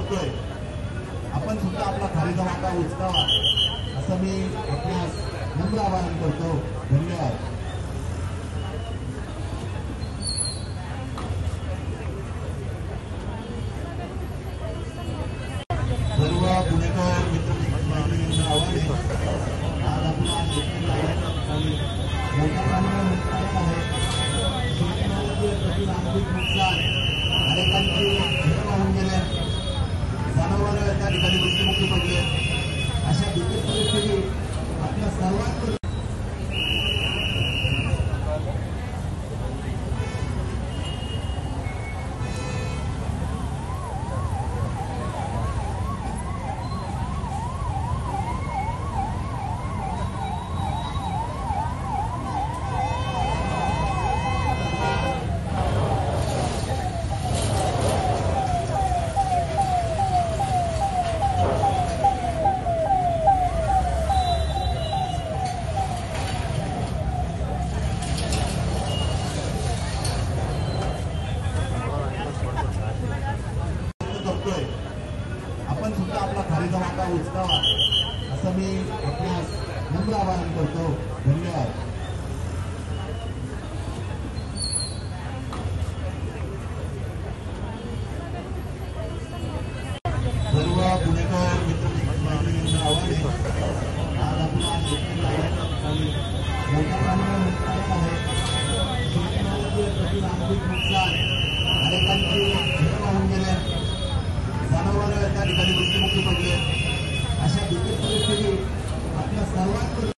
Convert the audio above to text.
करतोय आपण सुद्धा आपला खारीचा वाटा उचलावा असं मी आपल्यास नम्र आवाहन करतो। धन्यवाद। सर्व पुणेकर मित्रमंडळींना आवाहन आज आपला मोठ्या प्रमाणात आहे। आर्थिक नुकसान अनेकांची घर वाहून गेले, जनावर त्या ठिकाणी मृत्युमुखी पडले। अशा बिकट परिस्थिती आपल्या सर्वांवर आपण सुद्धा आपला खारीचा वाटा उचलावा असं मी आपल्यास नम्र आवाहन करतो। धन्यवाद। सर्व पुणेकर मित्रमंडळींना आवाहन आज आपला मोठ्या प्रमाणात आहे। आर्थिक नुकसान अनेकांची घर वाहून गेले, जनावर त्या ठिकाणी मृत्युमुखी पडले। अशा बिकट परिस्थिती आपल्या सर्वांवर